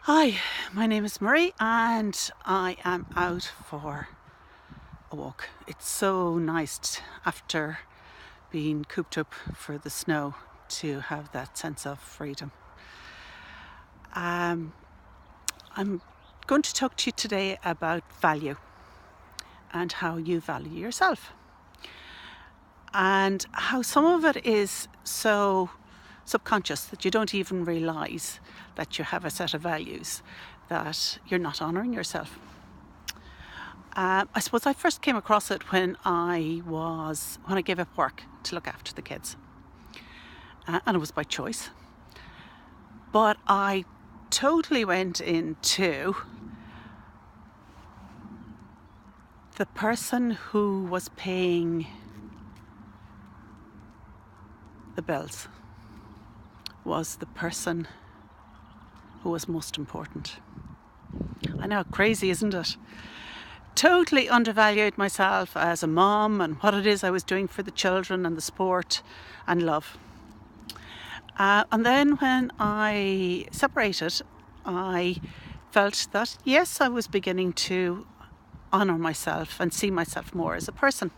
Hi, my name is Murray and I am out for a walk. It's so nice after being cooped up for the snow to have that sense of freedom. I'm going to talk to you today about value and how you value yourself, and how some of it is so subconscious that you don't even realize that you have a set of values, that you're not honoring yourself. I suppose I first came across it when I gave up work to look after the kids, and it was by choice. But I totally went into the person who was paying the bills was the person who was most important. I know, crazy, isn't it? Totally undervalued myself as a mom and what it is I was doing for the children and the sport and love. And then when I separated, I felt that, yes, I was beginning to honour myself and see myself more as a person.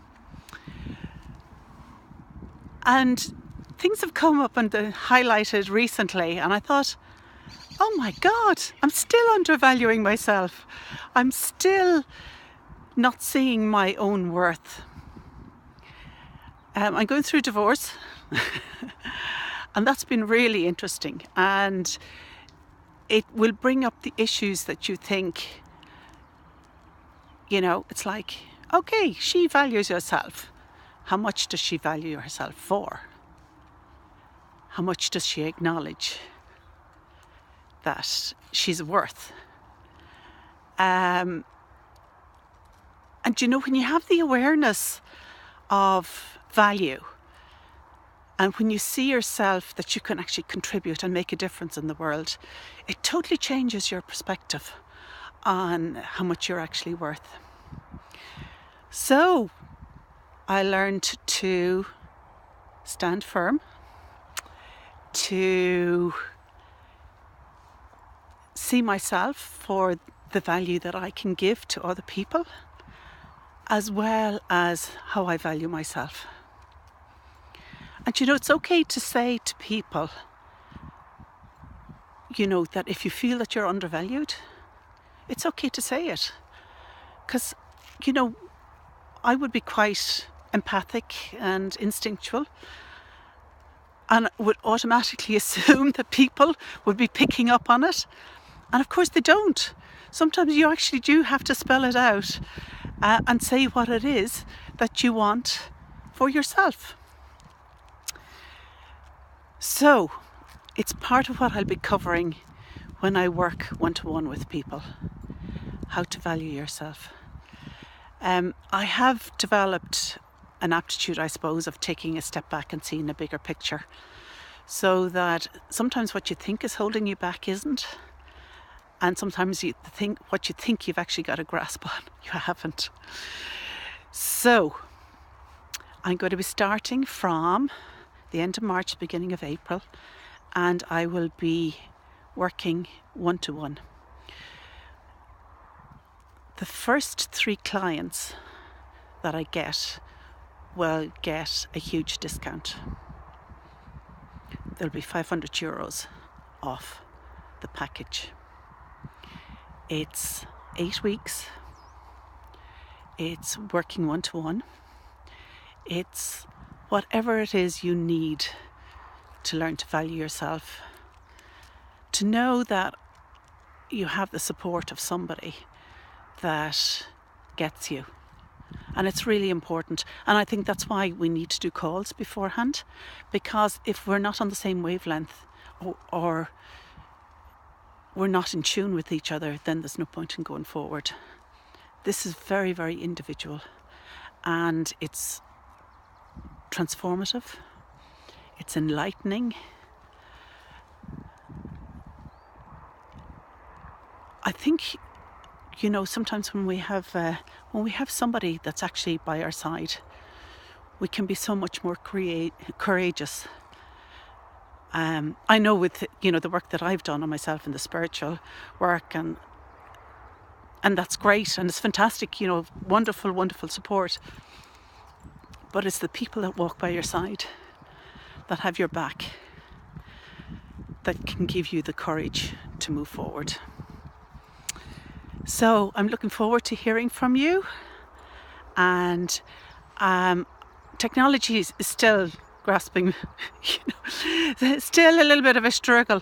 And things have come up and highlighted recently, and I thought, oh my God, I'm still undervaluing myself. I'm still not seeing my own worth. I'm going through divorce and that's been really interesting, and it will bring up the issues that you think, it's like, okay, she values herself. How much does she value herself for? How much does she acknowledge that she's worth? And when you have the awareness of value, and when you see yourself that you can actually contribute and make a difference in the world, it totally changes your perspective on how much you're actually worth. So I learned to stand firm, to see myself for the value that I can give to other people, as well as how I value myself. And it's okay to say to people, that if you feel that you're undervalued, it's okay to say it. Because, I would be quite empathic and instinctual, and would automatically assume that people would be picking up on it. And of course they don't. Sometimes you actually do have to spell it out and say what it is that you want for yourself. So it's part of what I'll be covering when I work one-to-one with people, how to value yourself. I have developed an aptitude, I suppose, of taking a step back and seeing a bigger picture, so that sometimes what you think is holding you back isn't, and sometimes what you think you've actually got a grasp on, you haven't. So I'm going to be starting from the end of March, beginning of April, and I will be working one-to-one. The first 3 clients that I get will get a huge discount. There'll be €500 off the package. It's 8 weeks. It's working one-to-one. It's whatever it is you need to learn to value yourself, to know that you have the support of somebody that gets you. And it's really important. And I think that's why we need to do calls beforehand, because if we're not on the same wavelength or we're not in tune with each other, then there's no point in going forward. This is very, very individual, and it's transformative. It's enlightening. I think, sometimes when we have somebody that's actually by our side, we can be so much more courageous I know with, you know, the work that I've done on myself in the spiritual work, and that's great and it's fantastic, you know, wonderful, wonderful support. But it's the people that walk by your side, that have your back, that can give you the courage to move forward. So I'm looking forward to hearing from you. And technology is still grasping, you know, still a little bit of a struggle.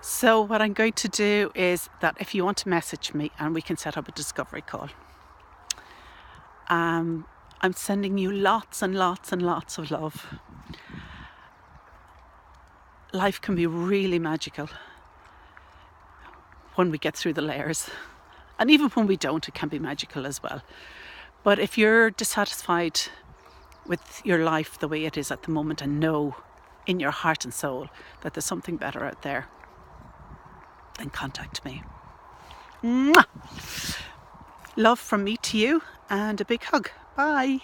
So what I'm going to do is that if you want to message me and we can set up a discovery call. I'm sending you lots and lots and lots of love. Life can be really magical when we get through the layers. And even when we don't, it can be magical as well. But if you're dissatisfied with your life the way it is at the moment, and know in your heart and soul that there's something better out there, then contact me. Mwah! Love from me to you, and a big hug. Bye.